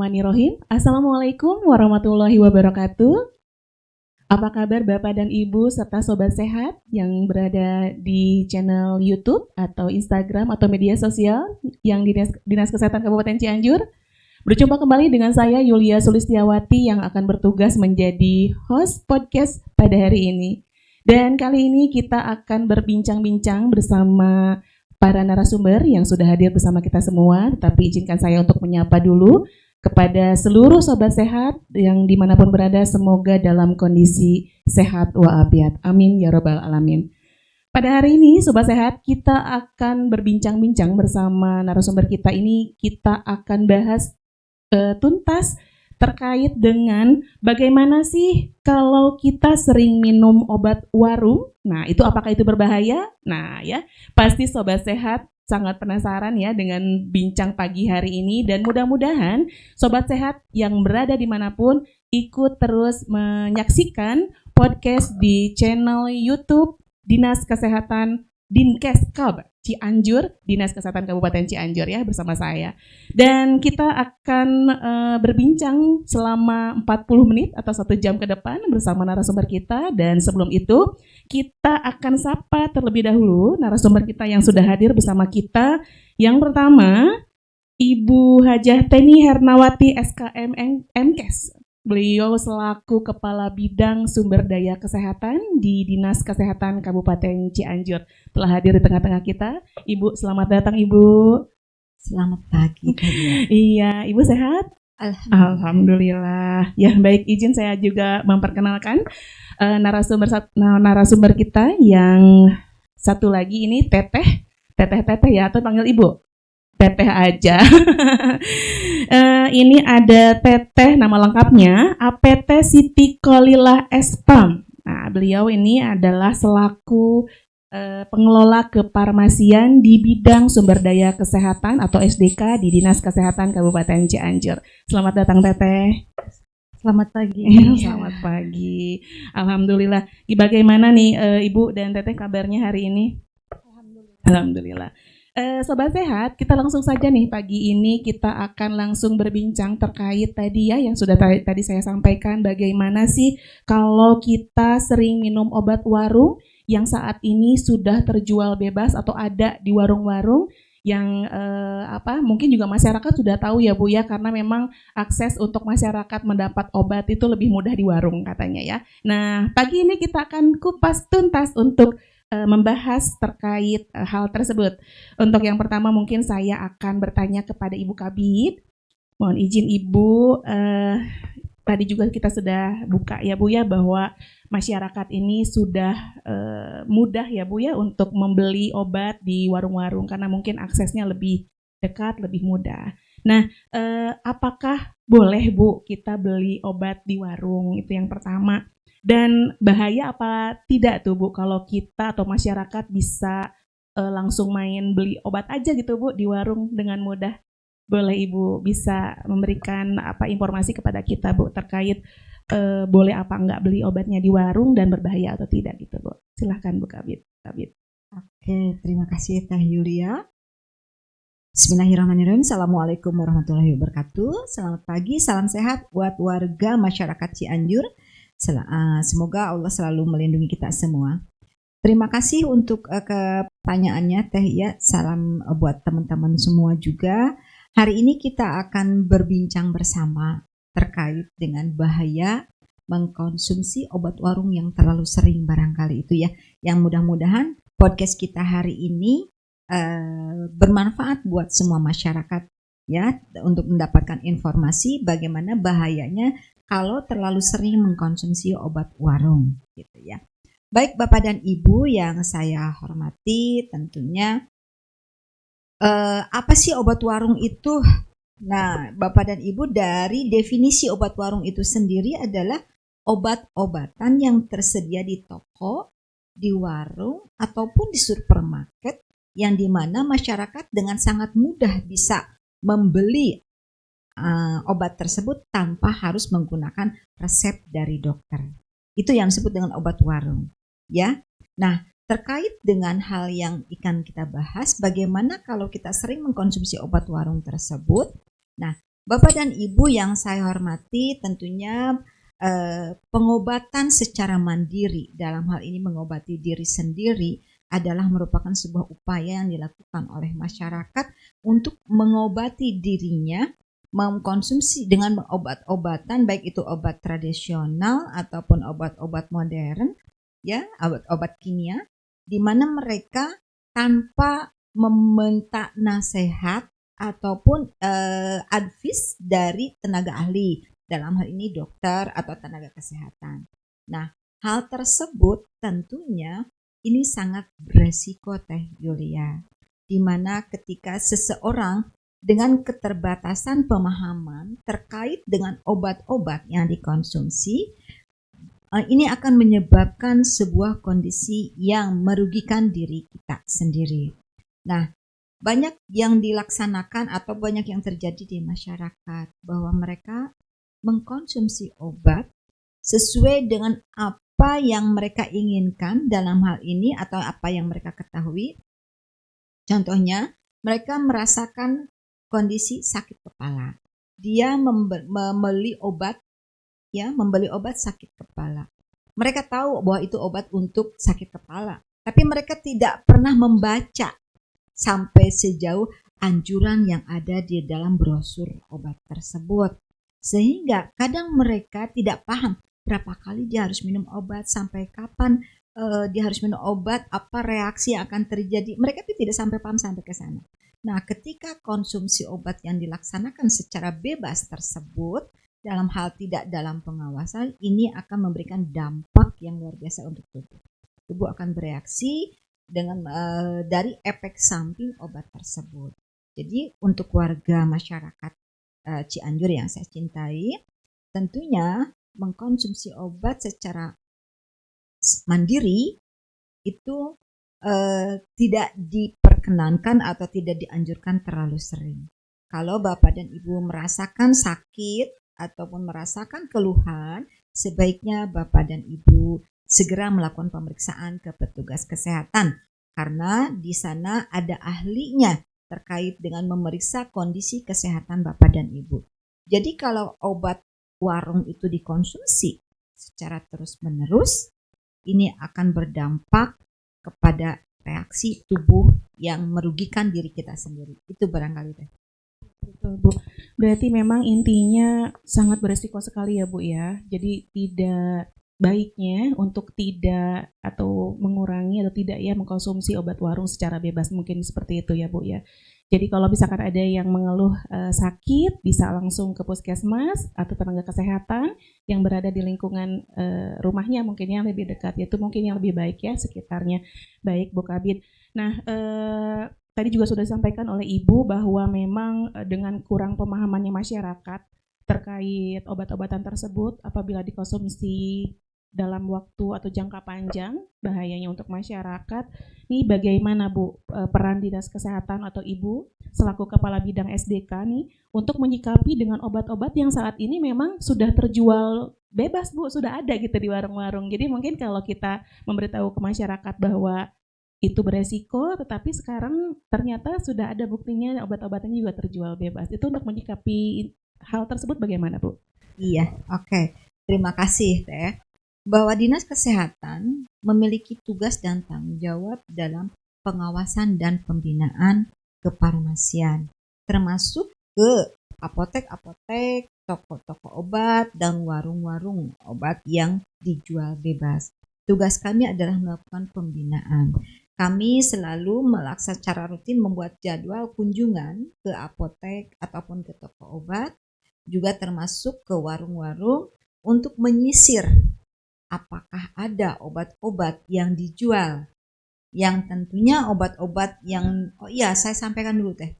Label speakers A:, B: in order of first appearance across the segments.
A: Bismillahirrahmanirrahim. Assalamualaikum warahmatullahi wabarakatuh. Apa kabar Bapak dan Ibu serta Sobat Sehat yang berada di channel YouTube atau Instagram atau media sosial yang Dinas Kesehatan Kabupaten Cianjur? Berjumpa kembali dengan saya Yulia Sulistiawati yang akan bertugas menjadi host podcast pada hari ini. Dan kali ini kita akan berbincang-bincang bersama para narasumber yang sudah hadir bersama kita semua, tetapi izinkan saya untuk menyapa dulu kepada seluruh Sobat Sehat yang dimanapun berada, semoga dalam kondisi sehat wa'afiat. Amin ya rabbal alamin. Pada hari ini Sobat Sehat, kita akan berbincang-bincang bersama narasumber kita ini. Kita akan bahas tuntas terkait dengan bagaimana sih kalau kita sering minum obat warung. Nah, itu apakah itu berbahaya? Nah, ya, pasti Sobat Sehat sangat penasaran ya dengan bincang pagi hari ini, dan mudah-mudahan Sobat Sehat yang berada dimanapun ikut terus menyaksikan podcast di channel YouTube Dinas Kesehatan Dinkeskab Cianjur, Dinas Kesehatan Kabupaten Cianjur ya, bersama saya. Dan kita akan berbincang selama 40 menit atau 1 jam ke depan bersama narasumber kita. Dan sebelum itu kita akan sapa terlebih dahulu narasumber kita yang sudah hadir bersama kita. Yang pertama, Ibu Hajah Teni Hernawati SKM MKes. Beliau selaku Kepala Bidang Sumber Daya Kesehatan di Dinas Kesehatan Kabupaten Cianjur telah hadir di tengah-tengah kita. Ibu, selamat datang Ibu.
B: Selamat pagi.
A: Iya, Ibu sehat? Alhamdulillah. Ya, baik, izin saya juga memperkenalkan narasumber kita yang satu lagi ini Teteh ya, atau panggil Ibu? Teteh aja. Ini ada Teteh, nama lengkapnya APT Siti Kholilah Espam. Nah, beliau ini adalah selaku pengelola kefarmasian di bidang sumber daya kesehatan atau SDK di Dinas Kesehatan Kabupaten Cianjur. Selamat datang Teteh.
B: Selamat pagi.
A: Selamat pagi. Alhamdulillah. Bagaimana nih Ibu dan Teteh kabarnya hari ini? Alhamdulillah. Sobat Sehat, kita langsung saja nih pagi ini kita akan langsung berbincang terkait tadi ya yang sudah tadi saya sampaikan, bagaimana sih kalau kita sering minum obat warung yang saat ini sudah terjual bebas atau ada di warung-warung yang mungkin juga masyarakat sudah tahu ya Bu ya, karena memang akses untuk masyarakat mendapat obat itu lebih mudah di warung katanya ya. Nah, pagi ini kita akan kupas tuntas untuk membahas terkait hal tersebut. Untuk yang pertama mungkin saya akan bertanya kepada Ibu Kabid. Mohon izin Ibu, tadi juga kita sudah buka ya Bu ya, bahwa masyarakat ini sudah mudah ya Bu ya untuk membeli obat di warung-warung karena mungkin aksesnya lebih dekat, lebih mudah. Nah, apakah boleh Bu kita beli obat di warung? Itu yang pertama. Dan bahaya apa tidak tuh Bu kalau kita atau masyarakat bisa langsung main beli obat aja gitu Bu di warung dengan mudah? Boleh Ibu bisa memberikan informasi kepada kita Bu terkait boleh apa enggak beli obatnya di warung dan berbahaya atau tidak gitu Bu. Silahkan Bu Kabid.
B: Oke, terima kasih Teh Yulia. Bismillahirrahmanirrahim. Assalamualaikum warahmatullahi wabarakatuh. Selamat pagi, salam sehat buat warga masyarakat Cianjur. Semoga Allah selalu melindungi kita semua. Terima kasih untuk pertanyaannya Teh ya. Salam buat teman-teman semua juga. Hari ini kita akan berbincang bersama terkait dengan bahaya mengkonsumsi obat warung yang terlalu sering barangkali itu ya. Yang mudah-mudahan podcast kita hari ini bermanfaat buat semua masyarakat ya, untuk mendapatkan informasi bagaimana bahayanya kalau terlalu sering mengkonsumsi obat warung gitu ya. Baik Bapak dan Ibu yang saya hormati, tentunya apa sih obat warung itu? Nah, Bapak dan Ibu, dari definisi obat warung itu sendiri adalah obat-obatan yang tersedia di toko, di warung, ataupun di supermarket yang dimana masyarakat dengan sangat mudah bisa membeli obat tersebut tanpa harus menggunakan resep dari dokter. Itu yang disebut dengan obat warung, ya. Nah, terkait dengan hal yang akan kita bahas, bagaimana kalau kita sering mengkonsumsi obat warung tersebut? Nah, Bapak dan Ibu yang saya hormati, tentunya pengobatan secara mandiri, dalam hal ini mengobati diri sendiri, adalah merupakan sebuah upaya yang dilakukan oleh masyarakat untuk mengobati dirinya, mengkonsumsi dengan obat-obatan, baik itu obat tradisional ataupun obat-obat modern, ya, obat-obat kimia, di mana mereka tanpa meminta nasihat ataupun advice dari tenaga ahli, dalam hal ini dokter atau tenaga kesehatan. Nah, hal tersebut tentunya ini sangat beresiko Teh Yulia, di mana ketika seseorang dengan keterbatasan pemahaman terkait dengan obat-obat yang dikonsumsi, ini akan menyebabkan sebuah kondisi yang merugikan diri kita sendiri. Nah, banyak yang dilaksanakan atau banyak yang terjadi di masyarakat bahwa mereka mengkonsumsi obat sesuai dengan apa yang mereka inginkan dalam hal ini atau apa yang mereka ketahui. Contohnya, mereka merasakan kondisi sakit kepala. Dia membeli obat, ya, membeli obat sakit kepala. Mereka tahu bahwa itu obat untuk sakit kepala, tapi mereka tidak pernah membaca sampai sejauh anjuran yang ada di dalam brosur obat tersebut. Sehingga kadang mereka tidak paham berapa kali dia harus minum obat, sampai kapan dia harus minum obat, apa reaksi yang akan terjadi. Mereka tidak sampai paham sampai ke sana. Nah, ketika konsumsi obat yang dilaksanakan secara bebas tersebut, dalam hal tidak dalam pengawasan, ini akan memberikan dampak yang luar biasa untuk tubuh. Tubuh akan bereaksi dengan dari efek samping obat tersebut. Jadi untuk warga masyarakat Cianjur yang saya cintai, tentunya mengkonsumsi obat secara mandiri itu tidak diperkenankan atau tidak dianjurkan terlalu sering. Kalau Bapak dan Ibu merasakan sakit ataupun merasakan keluhan, sebaiknya Bapak dan Ibu segera melakukan pemeriksaan ke petugas kesehatan, karena di sana ada ahlinya terkait dengan memeriksa kondisi kesehatan Bapak dan Ibu. Jadi kalau obat warung itu dikonsumsi secara terus-menerus, ini akan berdampak kepada reaksi tubuh yang merugikan diri kita sendiri. Itu barangkali Teh.
A: Betul, Bu. Berarti memang intinya sangat beresiko sekali ya, Bu ya. Jadi tidak baiknya untuk tidak atau mengurangi atau tidak ya mengkonsumsi obat warung secara bebas, mungkin seperti itu ya, Bu ya. Jadi kalau misalkan ada yang mengeluh sakit, bisa langsung ke puskesmas atau tenaga kesehatan yang berada di lingkungan rumahnya, mungkin yang lebih dekat, itu mungkin yang lebih baik ya sekitarnya. Baik, Bu Kabid. Nah, tadi juga sudah disampaikan oleh Ibu bahwa memang dengan kurang pemahamannya masyarakat terkait obat-obatan tersebut apabila dikonsumsi dalam waktu atau jangka panjang bahayanya untuk masyarakat. Nih bagaimana Bu peran Dinas Kesehatan atau Ibu selaku Kepala Bidang SDK nih untuk menyikapi dengan obat-obat yang saat ini memang sudah terjual bebas Bu, sudah ada gitu di warung-warung. Jadi mungkin kalau kita memberitahu ke masyarakat bahwa itu beresiko, tetapi sekarang ternyata sudah ada buktinya obat-obatannya juga terjual bebas. Itu untuk menyikapi hal tersebut bagaimana Bu?
B: Iya, oke. Terima kasih Teh. Bahwa Dinas Kesehatan memiliki tugas dan tanggung jawab dalam pengawasan dan pembinaan kefarmasian, termasuk ke apotek-apotek, toko-toko obat, dan warung-warung obat yang dijual bebas. Tugas kami adalah melakukan pembinaan. Kami selalu melaksanakan secara rutin membuat jadwal kunjungan ke apotek ataupun ke toko obat, juga termasuk ke warung-warung untuk menyisir apakah ada obat-obat yang dijual, yang tentunya obat-obat yang, oh iya saya sampaikan dulu Teh,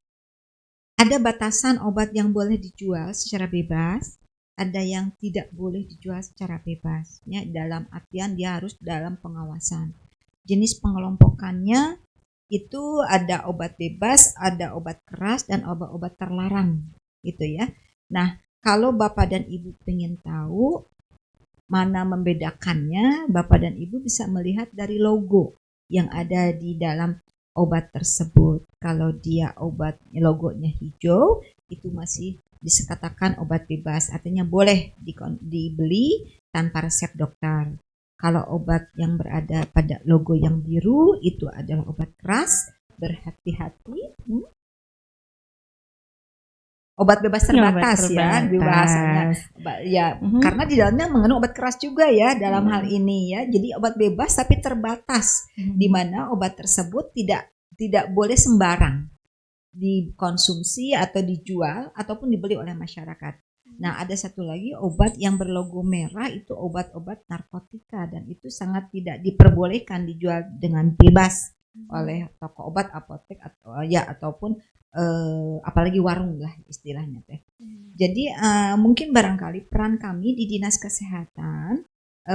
B: ada batasan obat yang boleh dijual secara bebas, ada yang tidak boleh dijual secara bebas, ya, dalam artian dia harus dalam pengawasan. Jenis pengelompokannya itu ada obat bebas, ada obat keras, dan obat-obat terlarang gitu ya. Nah, kalau Bapak dan Ibu ingin tahu mana membedakannya, Bapak dan Ibu bisa melihat dari logo yang ada di dalam obat tersebut. Kalau dia obat logonya hijau, itu masih dikatakan obat bebas, artinya boleh dibeli tanpa resep dokter. Kalau obat yang berada pada logo yang biru itu adalah obat keras, berhati-hati. Obat bebas terbatas ya di bahasanya. Ya, karena di dalamnya mengandung obat keras juga ya dalam hal ini ya. Jadi obat bebas tapi terbatas, di mana obat tersebut tidak boleh sembarang dikonsumsi atau dijual ataupun dibeli oleh masyarakat. Nah, ada satu lagi obat yang berlogo merah, itu obat-obat narkotika, dan itu sangat tidak diperbolehkan dijual dengan bebas oleh toko obat, apotek atau ataupun apalagi warung lah istilahnya teh. Jadi mungkin barangkali peran kami di Dinas Kesehatan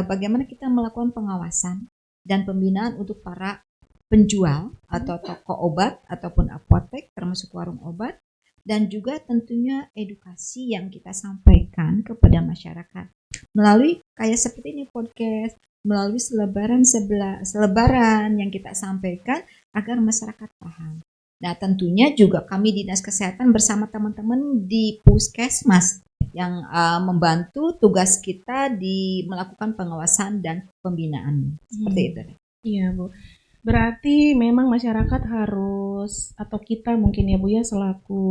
B: bagaimana kita melakukan pengawasan dan pembinaan untuk para penjual atau toko obat ataupun apotek termasuk warung obat, dan juga tentunya edukasi yang kita sampaikan kepada masyarakat melalui kayak seperti ini podcast, melalui selebaran yang kita sampaikan agar masyarakat paham. Nah, tentunya juga kami Dinas Kesehatan bersama teman-teman di Puskesmas yang membantu tugas kita di melakukan pengawasan dan pembinaan. Seperti itu.
A: Iya, Bu. Berarti memang masyarakat harus, atau kita mungkin ya Bu ya, selaku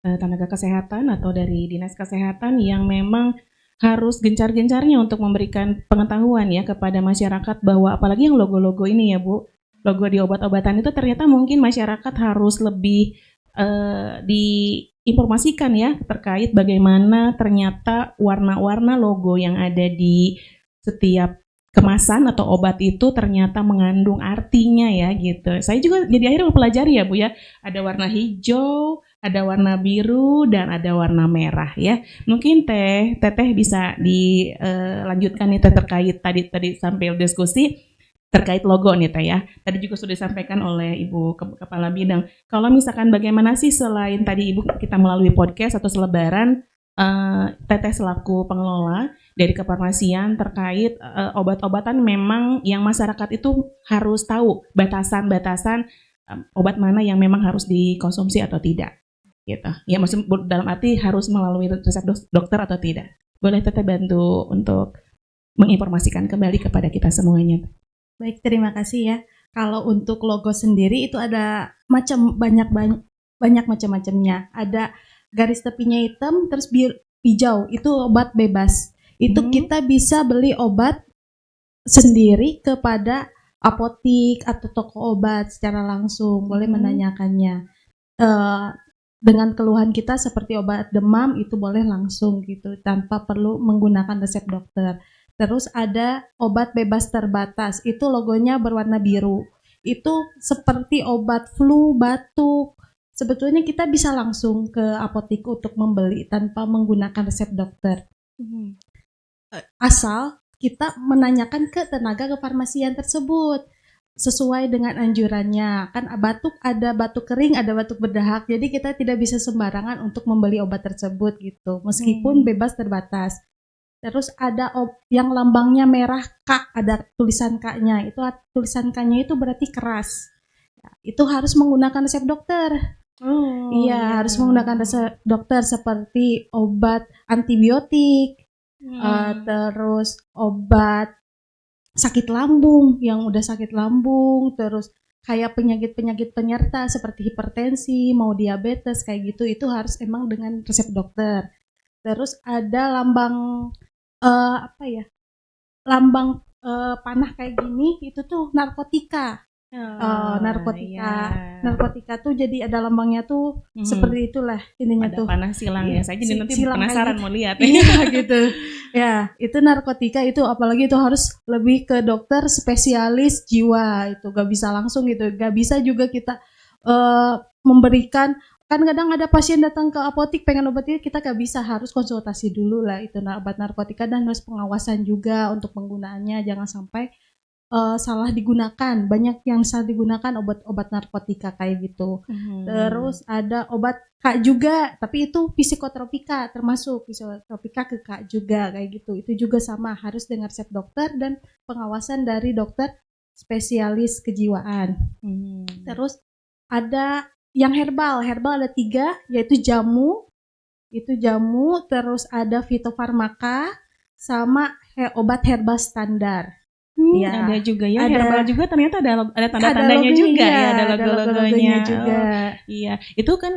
A: tenaga kesehatan atau dari Dinas Kesehatan yang memang harus gencar-gencarnya untuk memberikan pengetahuan ya kepada masyarakat bahwa apalagi yang logo-logo ini ya Bu, logo di obat-obatan itu ternyata mungkin masyarakat harus lebih diinformasikan ya terkait bagaimana ternyata warna-warna logo yang ada di setiap kemasan atau obat itu ternyata mengandung artinya ya gitu. Saya juga jadi akhirnya mempelajari ya Bu ya, ada warna hijau, ada warna biru, dan ada warna merah ya. Mungkin Teteh bisa dilanjutkan nih terkait tadi sampai diskusi terkait logo nih Teh ya. Tadi juga sudah disampaikan oleh Ibu Kepala Bidang. Kalau misalkan bagaimana sih selain tadi Ibu kita melalui podcast atau selebaran, Teteh selaku pengelola dari kefarmasian terkait obat-obatan memang yang masyarakat itu harus tahu batasan-batasan obat mana yang memang harus dikonsumsi atau tidak gitu. Ya maksud dalam arti harus melalui resep dokter atau tidak. Boleh Teteh bantu untuk menginformasikan kembali kepada kita semuanya.
C: Baik, terima kasih ya. Kalau untuk logo sendiri itu ada banyak macam-macamnya. Ada garis tepinya hitam terus hijau, itu obat bebas. Itu kita bisa beli obat sendiri kepada apotik atau toko obat secara langsung, boleh menanyakannya. Dengan keluhan kita seperti obat demam itu boleh langsung gitu tanpa perlu menggunakan resep dokter. Terus ada obat bebas terbatas, itu logonya berwarna biru. Itu seperti obat flu, batuk. Sebetulnya kita bisa langsung ke apotik untuk membeli tanpa menggunakan resep dokter. Asal kita menanyakan ke tenaga kefarmasian tersebut sesuai dengan anjurannya. Kan batuk ada batuk kering, ada batuk berdahak. Jadi kita tidak bisa sembarangan untuk membeli obat tersebut gitu. Meskipun bebas terbatas. Terus ada yang lambangnya merah K, ada tulisan K-nya. Itu tulisan K-nya itu berarti keras. Itu harus menggunakan resep dokter. Iya, harus menggunakan resep dokter seperti obat antibiotik, terus obat sakit lambung yang udah sakit lambung, terus kayak penyakit-penyakit penyerta seperti hipertensi, mau diabetes kayak gitu, itu harus emang dengan resep dokter. Terus ada lambang lambang panah kayak gini, itu tuh narkotika. Narkotika tuh jadi ada lambangnya tuh seperti itulah intinya
A: ada
C: tuh.
A: Panah silang ya. Saya jadi nanti penasaran mau lihat.
C: Iya gitu. Ya, itu narkotika itu apalagi itu harus lebih ke dokter spesialis jiwa, itu gak bisa langsung gitu. Gak bisa juga kita memberikan, kan kadang ada pasien datang ke apotik pengen obatnya, kita gak bisa, harus konsultasi dulu lah itu obat narkotika, dan harus pengawasan juga untuk penggunaannya, jangan sampai salah digunakan. Banyak yang salah digunakan obat-obat narkotika kayak gitu. Terus ada obat K juga, tapi itu psikotropika, termasuk psikotropika ke K juga kayak gitu. Itu juga sama, harus dengan resep dokter dan pengawasan dari dokter spesialis kejiwaan. Terus ada yang herbal ada 3, yaitu jamu, Itu jamu, terus ada fitofarmaka sama obat herbal standar. Iya.
A: Ada juga ya,
C: Ada-
A: herbal juga ternyata ada
C: logonya,
A: tanda-tandanya juga
C: iya,
A: ya, ada logo-logonya
C: juga.
A: Oh, iya, itu kan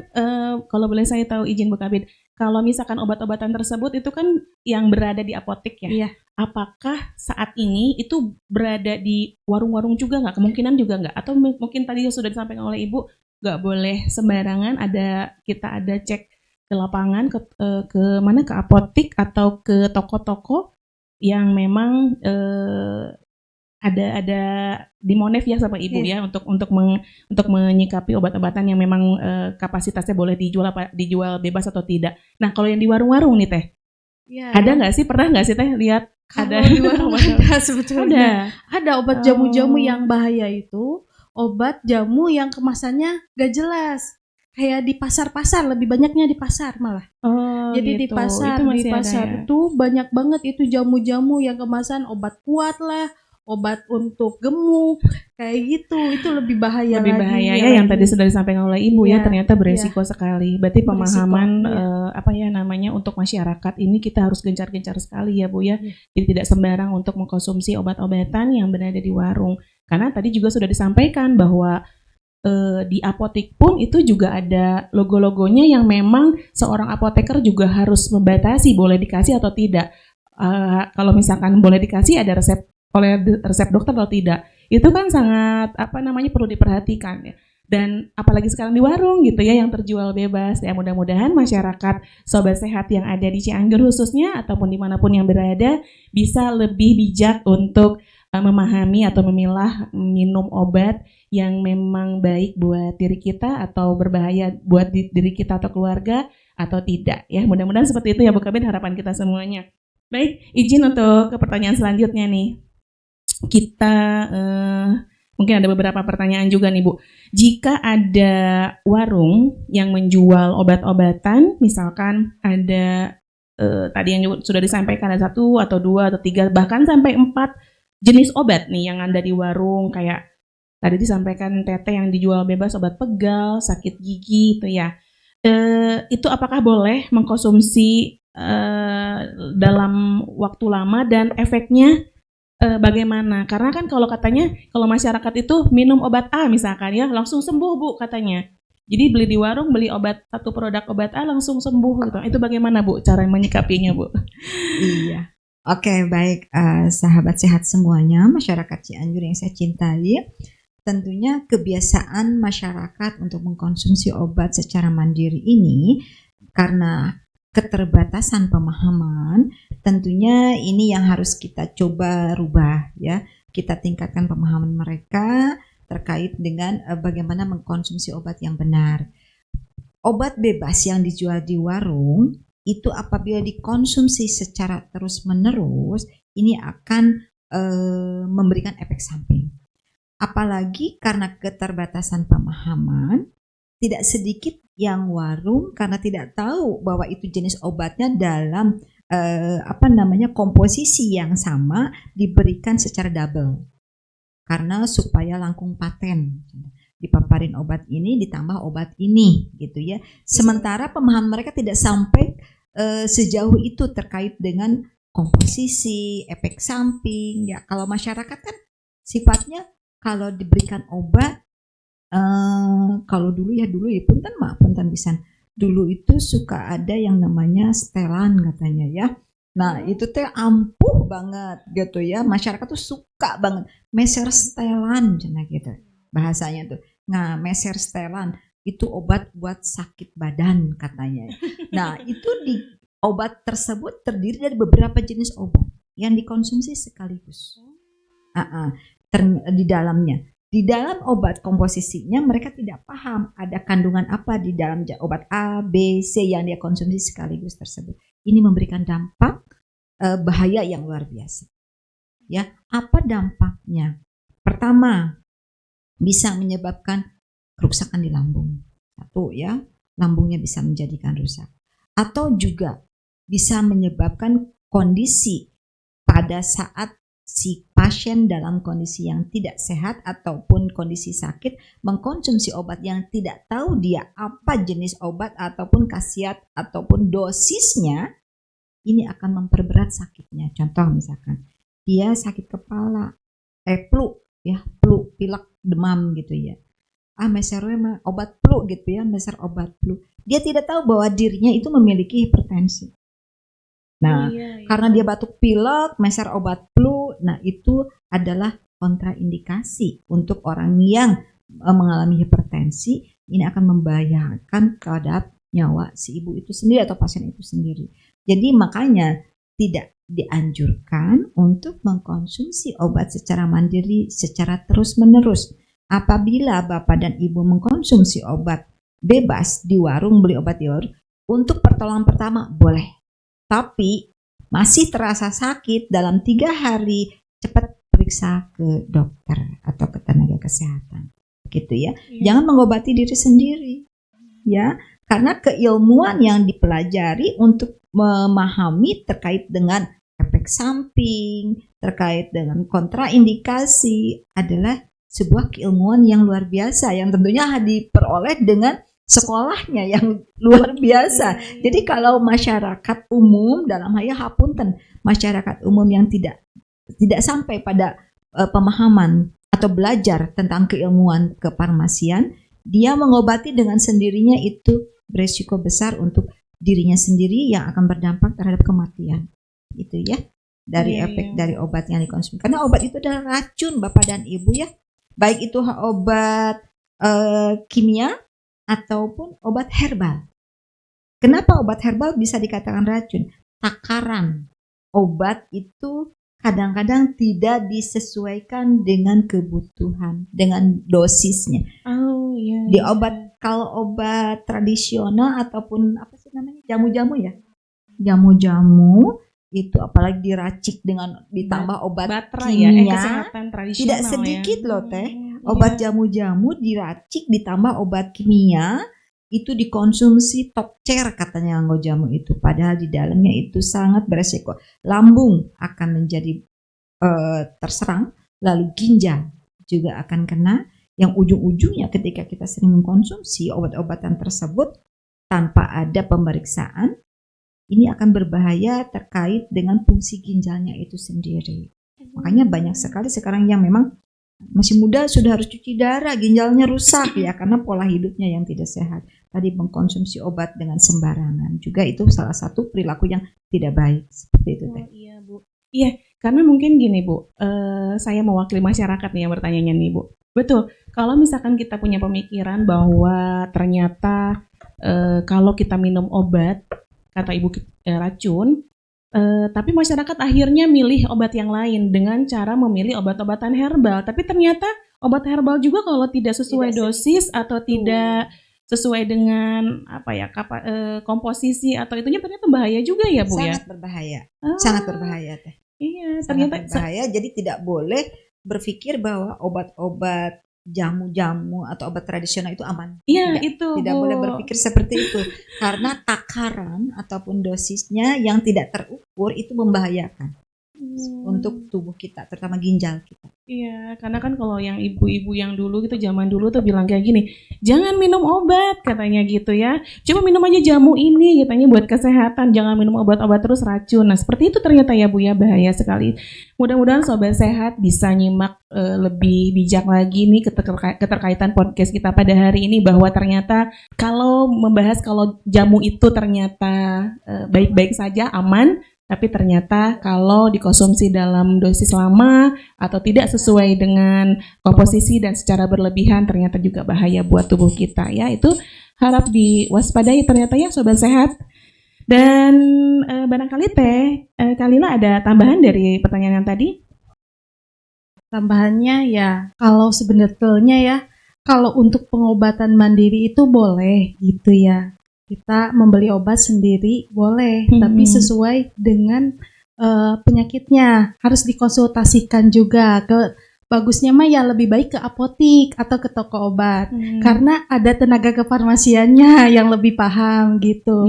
A: kalau boleh saya tahu izin Bu Kabid, kalau misalkan obat-obatan tersebut itu kan yang berada di apotek ya.
C: Iya.
A: Apakah saat ini itu berada di warung-warung juga nggak? Kemungkinan juga nggak? Atau mungkin tadi yang sudah disampaikan oleh Ibu nggak boleh sembarangan, kita ada cek ke lapangan, ke mana, ke apotek atau ke toko-toko yang memang ada dimonef ya sama Ibu ya untuk menyikapi obat-obatan yang memang kapasitasnya boleh dijual bebas atau tidak. Nah, kalau yang di warung-warung nih Teh,
C: Iya.
A: ada nggak sih, pernah nggak sih Teh lihat
C: Kalau
A: ada
C: di warung ada sebetulnya. Ada obat jamu-jamu
A: Oh.
C: yang bahaya itu, obat jamu yang kemasannya gak jelas. Kayak di pasar-pasar, lebih banyaknya di pasar malah.
A: Oh,
C: Jadi di
A: gitu.
C: pasar,
A: Itu masih ada ya?
C: itu banyak banget itu jamu-jamu yang kemasan obat kuat lah, obat untuk gemuk, kayak gitu. Itu lebih bahaya
A: Lebih
C: lagi.
A: bahaya ya yang tadi sudah disampaikan oleh Ibu ya,
C: Iya,
A: ternyata beresiko sekali. Berarti
C: Beresiko,
A: pemahaman
C: iya.
A: untuk masyarakat ini kita harus gencar-gencar sekali ya Bu ya.
C: Iya.
A: Jadi tidak sembarang untuk mengkonsumsi obat-obatan yang berada di warung. Karena tadi juga sudah disampaikan bahwa di apotek pun itu juga ada logo-logonya yang memang seorang apoteker juga harus membatasi boleh dikasih atau tidak. Kalau misalkan boleh dikasih ada resep dokter atau tidak. Itu kan sangat perlu diperhatikan ya. Dan apalagi sekarang di warung gitu ya yang terjual bebas. Ya mudah-mudahan masyarakat sobat sehat yang ada di Cianjur khususnya ataupun dimanapun yang berada bisa lebih bijak untuk memahami atau memilah minum obat yang memang baik buat diri kita atau berbahaya buat diri kita atau keluarga atau tidak ya. Mudah-mudahan seperti itu ya Bu Kabid, harapan kita semuanya. Baik, izin untuk ke pertanyaan selanjutnya nih. Kita mungkin ada beberapa pertanyaan juga nih Bu. Jika ada warung yang menjual obat-obatan, misalkan ada tadi yang sudah disampaikan ada 1 atau 2 atau 3 bahkan sampai 4 jenis obat nih yang ada di warung, kayak tadi disampaikan Teteh yang dijual bebas obat pegal, sakit gigi itu ya. Itu apakah boleh mengkonsumsi dalam waktu lama dan efeknya bagaimana? Karena kan kalau katanya kalau masyarakat itu minum obat A misalkan ya langsung sembuh Bu katanya. Jadi beli di warung beli satu produk obat A langsung sembuh gitu. Itu bagaimana Bu cara menyikapinya Bu?
B: Iya. Oke, baik sahabat sehat semuanya, masyarakat Cianjur yang saya cintai. Tentunya kebiasaan masyarakat untuk mengkonsumsi obat secara mandiri ini karena keterbatasan pemahaman, tentunya ini yang harus kita coba rubah ya. Kita tingkatkan pemahaman mereka terkait dengan bagaimana mengkonsumsi obat yang benar. Obat bebas yang dijual di warung itu apabila dikonsumsi secara terus-menerus ini akan memberikan efek samping. Apalagi karena keterbatasan pemahaman, tidak sedikit yang warung karena tidak tahu bahwa itu jenis obatnya dalam komposisi yang sama diberikan secara double. Karena supaya langkung paten. Dipaparin obat ini ditambah obat ini gitu ya. Sementara pemahaman mereka tidak sampai sejauh itu terkait dengan komposisi, efek samping ya. Kalau masyarakat kan sifatnya kalau diberikan obat kalau dulu ya punten pisan. Dulu itu suka ada yang namanya setelan katanya ya. Nah, itu teh ampuh banget gitu ya. Masyarakat tuh suka banget meser setelan cenah gitu. Bahasanya tuh. Nah, meser setelan itu obat buat sakit badan katanya. Nah, itu obat tersebut terdiri dari beberapa jenis obat yang dikonsumsi sekaligus. Di dalamnya. Di dalam obat komposisinya mereka tidak paham ada kandungan apa di dalam obat A, B, C yang dia konsumsi sekaligus tersebut. Ini memberikan dampak bahaya yang luar biasa. Ya, apa dampaknya? Pertama, bisa menyebabkan kerusakan di lambung. Satu ya, lambungnya bisa menjadikan rusak. Atau juga bisa menyebabkan kondisi pada saat si pasien pasien dalam kondisi yang tidak sehat ataupun kondisi sakit mengkonsumsi obat yang tidak tahu dia apa jenis obat ataupun khasiat ataupun dosisnya, ini akan memperberat sakitnya. Contoh misalkan dia sakit kepala, flu ya, flu, pilek, demam gitu ya. Mesernya obat flu gitu ya, meser obat flu. Dia tidak tahu bahwa dirinya itu memiliki hipertensi. Nah, karena dia batuk pilek, meser obat flu, nah itu adalah kontraindikasi untuk orang yang mengalami hipertensi. Ini akan membahayakan terhadap nyawa si ibu itu sendiri atau pasien itu sendiri. Jadi makanya tidak dianjurkan untuk mengkonsumsi obat secara mandiri secara terus-menerus. Apabila Bapak dan Ibu mengkonsumsi obat bebas di warung, beli obat di warung, untuk pertolongan pertama boleh. Tapi masih terasa sakit dalam 3 hari, cepat periksa ke dokter atau ke tenaga kesehatan, gitu ya. Jangan mengobati diri sendiri, ya, karena keilmuan yang dipelajari untuk memahami terkait dengan efek samping, terkait dengan kontraindikasi adalah sebuah keilmuan yang luar biasa yang tentunya diperoleh dengan sekolahnya yang luar biasa. Jadi kalau masyarakat umum dalam hal hapunten, masyarakat umum yang tidak sampai pada pemahaman atau belajar tentang keilmuan kefarmasian, dia mengobati dengan sendirinya itu beresiko besar untuk dirinya sendiri yang akan berdampak terhadap kematian. Itu ya, dari efek dari obat yang dikonsumsi. Karena obat itu adalah racun Bapak dan Ibu ya. Baik itu obat kimia ataupun obat herbal. Kenapa obat herbal bisa dikatakan racun? Takaran obat itu kadang-kadang tidak disesuaikan dengan kebutuhan, dengan dosisnya. Di obat, kalau obat tradisional ataupun apa sih namanya, jamu-jamu ya, jamu-jamu itu apalagi diracik dengan ditambah obat kimia, tidak sedikit loh teh. Obat jamu-jamu diracik ditambah obat kimia, itu dikonsumsi top chair katanya nggo jamu itu, padahal di dalamnya itu sangat beresiko. Lambung akan menjadi terserang, lalu ginjal juga akan kena, yang ujung-ujungnya ketika kita sering mengkonsumsi obat-obatan tersebut tanpa ada pemeriksaan, ini akan berbahaya terkait dengan fungsi ginjalnya itu sendiri. Makanya banyak sekali sekarang yang memang masih muda sudah harus cuci darah, ginjalnya rusak ya, karena pola hidupnya yang tidak sehat. Tadi mengkonsumsi obat dengan sembarangan juga itu salah satu perilaku yang tidak baik, seperti itu teh.
A: Iya Bu. Iya, karena mungkin gini Bu, saya mewakili masyarakat nih yang bertanya nih Bu. Betul, kalau misalkan kita punya pemikiran bahwa ternyata kalau kita minum obat, kata Ibu racun, tapi masyarakat akhirnya milih obat yang lain dengan cara memilih obat-obatan herbal. Tapi ternyata obat herbal juga kalau tidak sesuai dosis atau tidak sesuai dengan apa ya komposisi atau itunya ternyata bahaya juga ya Bu.
B: Sangat berbahaya, sangat berbahaya teh.
A: Iya,
B: ternyata berbahaya. Jadi tidak boleh berpikir bahwa obat-obat jamu-jamu atau obat tradisional itu aman.
A: Iya, itu
B: tidak boleh berpikir seperti itu, karena takaran ataupun dosisnya yang tidak terukur itu membahayakan untuk tubuh kita, terutama ginjal kita.
A: Iya, karena kan kalau yang ibu-ibu yang dulu gitu, zaman dulu tuh bilang kayak gini, jangan minum obat katanya gitu ya, coba minum aja jamu ini katanya buat kesehatan, jangan minum obat-obat terus racun. Nah seperti itu ternyata ya Bu ya, bahaya sekali. Mudah-mudahan Sobat Sehat bisa nyimak lebih bijak lagi nih keterkaitan podcast kita pada hari ini, bahwa ternyata kalau membahas kalau jamu itu ternyata baik-baik saja, aman, tapi ternyata kalau dikonsumsi dalam dosis lama atau tidak sesuai dengan komposisi dan secara berlebihan ternyata juga bahaya buat tubuh kita ya. Itu harap diwaspadai ternyata ya Sobat Sehat. Dan barangkali Teh Kalila ada tambahan dari pertanyaan yang tadi?
C: Tambahannya ya, kalau sebenarnya ya, kalau untuk pengobatan mandiri itu boleh gitu ya. Kita membeli obat sendiri boleh, tapi sesuai dengan penyakitnya. Harus dikonsultasikan juga ke, bagusnya mah ya lebih baik ke apotik atau ke toko obat, karena ada tenaga kefarmasiannya yang lebih paham gitu.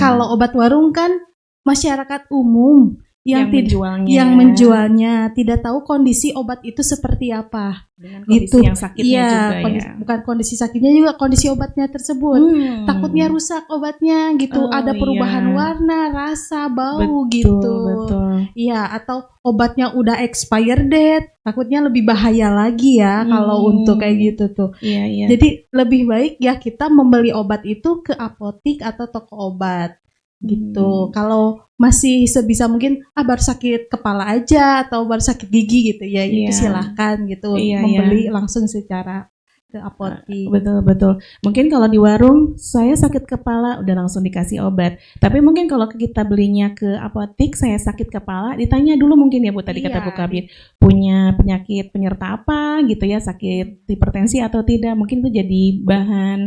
C: Kalau obat warung kan masyarakat umum
A: yang menjualnya.
C: Yang menjualnya tidak tahu kondisi obat itu seperti apa.
A: Dengan kondisi
C: Gitu.
A: yang sakitnya juga ya.
C: Bukan kondisi sakitnya juga, kondisi obatnya tersebut. Takutnya rusak obatnya gitu, ada perubahan warna, rasa, bau gitu.
A: Betul.
C: Iya, atau obatnya udah expired date, takutnya lebih bahaya lagi ya kalau untuk kayak gitu tuh.
A: Iya.
C: Jadi lebih baik ya kita membeli obat itu ke apotik atau toko obat gitu. Kalau masih sebisa mungkin baru sakit kepala aja atau baru sakit gigi gitu ya, itu silahkan gitu membeli langsung secara ke apotik.
A: Betul. Mungkin kalau di warung saya sakit kepala udah langsung dikasih obat. Tapi mungkin kalau kita belinya ke apotik, saya sakit kepala, ditanya dulu mungkin ya Bu, tadi kata Bu Kabir, punya penyakit penyerta apa gitu ya, sakit hipertensi atau tidak. Mungkin itu jadi bahan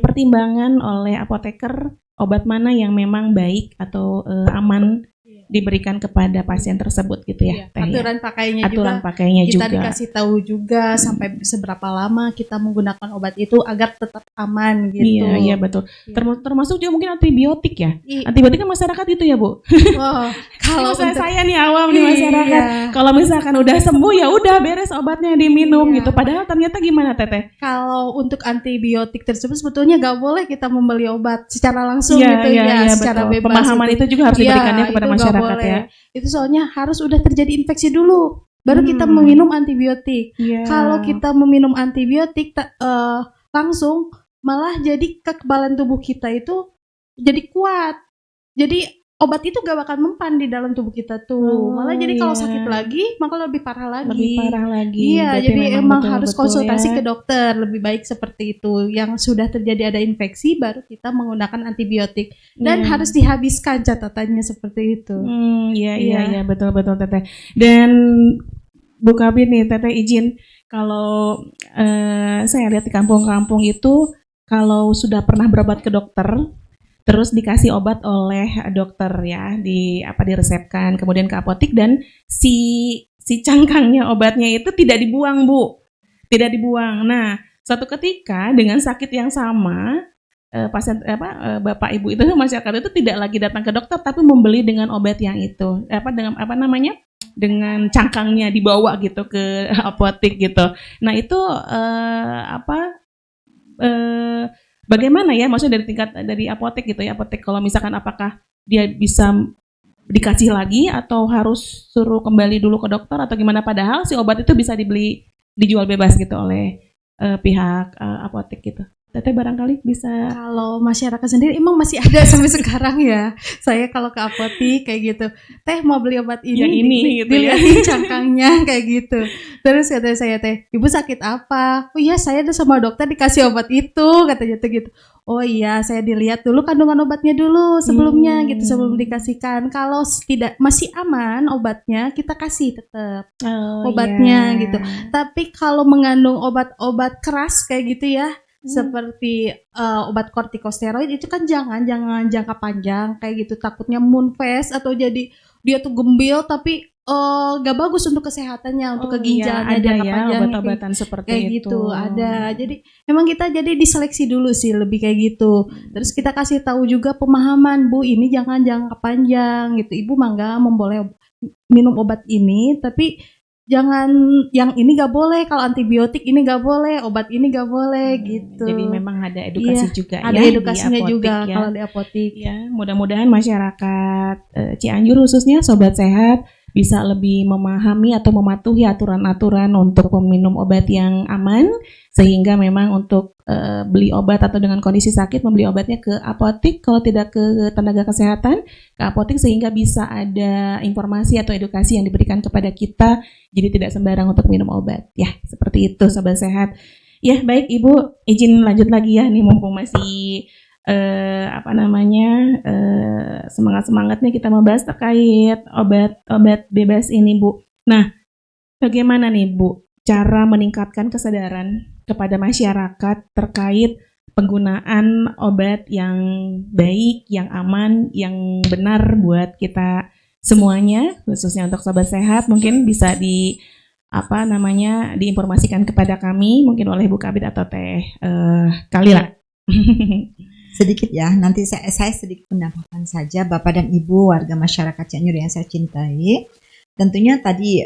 A: pertimbangan oleh apoteker, obat mana yang memang baik atau aman diberikan kepada pasien tersebut gitu ya.
C: Aturan pakainya
A: kita
C: dikasih tahu juga sampai seberapa lama kita menggunakan obat itu agar tetap aman gitu.
A: Iya betul. Termasuk juga mungkin antibiotik ya. Antibiotik kan masyarakat itu ya Bu. Kalau saya nih awam nih masyarakat, kalau misalkan udah sembuh ya udah beres obatnya diminum gitu. Padahal ternyata gimana Teteh?
C: Kalau untuk antibiotik tersebut sebetulnya nggak boleh kita membeli obat secara langsung secara
A: betul.
C: bebas.
A: Pemahaman itu juga harus diberikannya kepada masyarakat ya.
C: Itu soalnya harus udah terjadi infeksi dulu baru kita meminum antibiotik. Kalau kita meminum antibiotik langsung malah jadi kekebalan tubuh kita itu jadi kuat. Jadi obat itu gak bakal mempan di dalam tubuh kita tuh. Malah jadi kalau sakit lagi maka lebih parah lagi. Iya, jadi emang harus konsultasi ke dokter. Lebih baik seperti itu. Yang sudah terjadi ada infeksi baru kita menggunakan antibiotik dan harus dihabiskan, catatannya seperti itu.
A: Iya, betul Teteh. Dan Bu Kabir nih, Teteh izin kalau saya lihat di kampung-kampung itu kalau sudah pernah berobat ke dokter terus dikasih obat oleh dokter ya, diresepkan kemudian ke apotik dan si cangkangnya obatnya itu tidak dibuang Bu, tidak dibuang. Nah suatu ketika dengan sakit yang sama pasien bapak ibu itu masyarakat itu tidak lagi datang ke dokter tapi membeli dengan obat yang itu dengan cangkangnya dibawa gitu ke apotik gitu. Nah itu bagaimana ya, maksudnya dari apotek gitu ya, apotek kalau misalkan apakah dia bisa dikasih lagi atau harus suruh kembali dulu ke dokter atau gimana, padahal si obat itu bisa dijual bebas gitu oleh pihak apotek gitu. Teteh barangkali bisa.
C: Kalau masyarakat sendiri emang masih ada sampai sekarang ya. Saya kalau ke apotik kayak gitu, Teh mau beli obat ini,
A: yang ini gitu ya.
C: Dilihatin cangkangnya kayak gitu. Terus kata saya, Teh, Ibu sakit apa? Oh iya, saya udah sama dokter dikasih obat itu, katanya tuh gitu. Oh iya, saya dilihat dulu kandungan obatnya dulu sebelumnya gitu, sebelum dikasihkan. Kalau tidak masih aman obatnya, kita kasih tetap obatnya gitu. Tapi kalau mengandung obat-obat keras kayak gitu ya, seperti obat kortikosteroid itu kan jangan jangka panjang kayak gitu, takutnya moon phase atau jadi dia tuh gembil tapi gak bagus untuk kesehatannya, untuk keginjalannya jangka panjang.
A: Obat-obatan seperti
C: kayak
A: itu
C: gitu ada. Jadi memang kita jadi diseleksi dulu sih lebih kayak gitu. Terus kita kasih tahu juga pemahaman, Bu, ini jangan jangka panjang gitu. Ibu mangga memboleh minum obat ini, tapi jangan yang ini gak boleh, kalau antibiotik ini gak boleh, obat ini gak boleh gitu.
A: Jadi memang ada edukasi juga
C: ada
A: ya,
C: edukasinya
A: di apotik,
C: juga
A: ya.
C: Kalau di apotik.
A: Ya, mudah-mudahan masyarakat Cianjur khususnya Sobat Sehat bisa lebih memahami atau mematuhi aturan-aturan untuk meminum obat yang aman, sehingga memang untuk beli obat atau dengan kondisi sakit membeli obatnya ke apotik, kalau tidak ke tenaga kesehatan ke apotik, sehingga bisa ada informasi atau edukasi yang diberikan kepada kita, jadi tidak sembarang untuk minum obat ya, seperti itu Sobat Sehat. Ya baik Ibu, izin lanjut lagi ya nih mumpung masih semangat-semangatnya kita membahas terkait obat bebas ini Bu. Nah, bagaimana nih Bu cara meningkatkan kesadaran kepada masyarakat terkait penggunaan obat yang baik, yang aman, yang benar buat kita semuanya, khususnya untuk Sobat Sehat, mungkin bisa diinformasikan kepada kami mungkin oleh Bu Kabid atau Teh Kalila.
B: sedikit ya. Nanti saya sedikit menambahkan saja, Bapak dan Ibu warga masyarakat Cianjur yang saya cintai. Tentunya tadi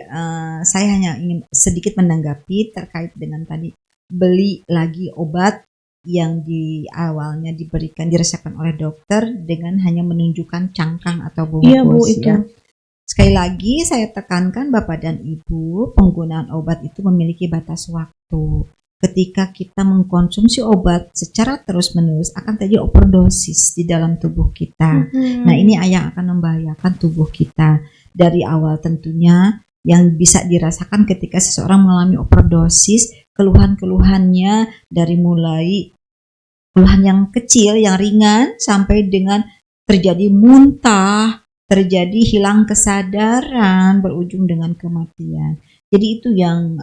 B: saya hanya ingin sedikit menanggapi terkait dengan tadi beli lagi obat yang di awalnya diresepkan oleh dokter dengan hanya menunjukkan cangkang atau bungkus.
C: Iya, Bu, itu.
B: Ya. Sekali lagi saya tekankan Bapak dan Ibu, penggunaan obat itu memiliki batas waktu. Ketika kita mengkonsumsi obat secara terus-menerus akan terjadi overdosis di dalam tubuh kita. Nah, ini yang akan membahayakan tubuh kita. Dari awal tentunya yang bisa dirasakan ketika seseorang mengalami overdosis, keluhan-keluhannya dari mulai keluhan yang kecil, yang ringan, sampai dengan terjadi muntah, terjadi hilang kesadaran, berujung dengan kematian. Jadi itu yang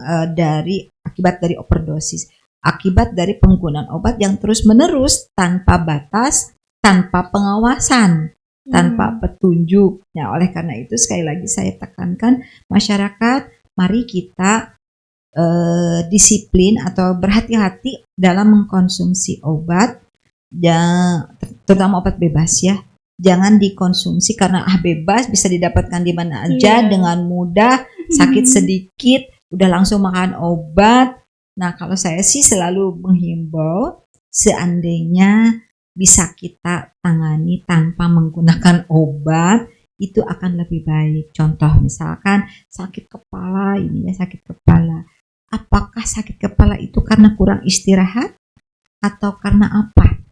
B: akibat dari overdosis, akibat dari penggunaan obat yang terus-menerus tanpa batas, tanpa pengawasan, tanpa petunjuk. Nah, oleh karena itu sekali lagi saya tekankan masyarakat, mari kita disiplin atau berhati-hati dalam mengkonsumsi obat, terutama obat bebas ya. Jangan dikonsumsi karena bebas, bisa didapatkan di mana aja dengan mudah, sakit sedikit udah langsung makan obat. Nah, kalau saya sih selalu menghimbau seandainya bisa kita tangani tanpa menggunakan obat, itu akan lebih baik. Contoh misalkan sakit kepala, sakit kepala. Apakah sakit kepala itu karena kurang istirahat atau karena apa?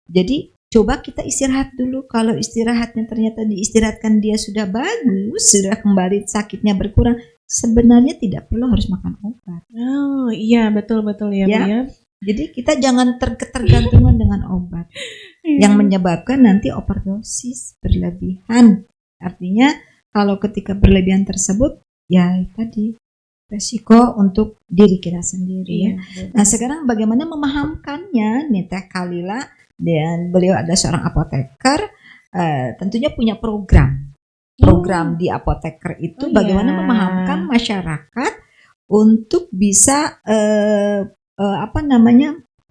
B: Jadi coba kita istirahat dulu. Kalau istirahatnya ternyata diistirahatkan dia sudah bagus, sudah kembali sakitnya berkurang, sebenarnya tidak perlu harus makan obat.
A: Oh iya, betul ya, Bu ya.
B: Jadi kita jangan ketergantungan dengan obat yang menyebabkan nanti overdosis berlebihan. Artinya kalau ketika berlebihan tersebut, ya tadi resiko untuk diri kita sendiri ya. Nah, sekarang bagaimana memahamkannya nih Teh Kalila, dan beliau adalah seorang apoteker, tentunya punya program di apoteker itu bagaimana memahamkan masyarakat untuk bisa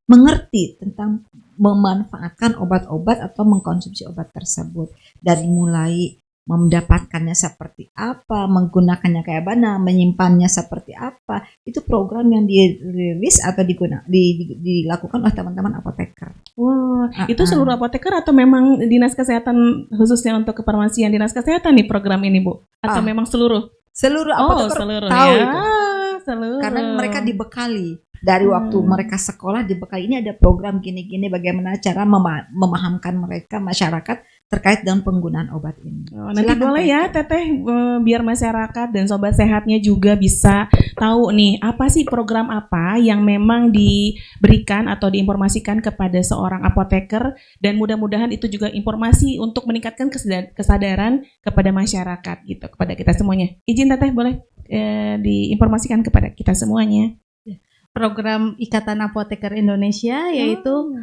B: mengerti tentang memanfaatkan obat-obat atau mengkonsumsi obat tersebut, dari mulai mendapatkannya seperti apa, menggunakannya kayak mana, menyimpannya seperti apa. Itu program yang dirilis atau dilakukan oleh teman-teman apoteker.
A: Itu seluruh apoteker atau memang dinas kesehatan khususnya untuk kefarmasian dinas kesehatan nih program ini, Bu? Atau memang seluruh?
B: Seluruh apoteker tahu
A: ya.
B: itu.
A: Seluruh.
B: Karena mereka dibekali dari waktu mereka sekolah, dibekali ini ada program gini-gini, bagaimana cara memahamkan mereka masyarakat terkait dengan penggunaan obat ini.
A: Nanti boleh ya Teteh, biar masyarakat dan sobat sehatnya juga bisa tahu nih apa sih program apa yang memang diberikan atau diinformasikan kepada seorang apoteker, dan mudah-mudahan itu juga informasi untuk meningkatkan kesadaran kepada masyarakat gitu, kepada kita semuanya. Izin Teteh boleh diinformasikan kepada kita semuanya.
C: Program Ikatan Apoteker Indonesia, yaitu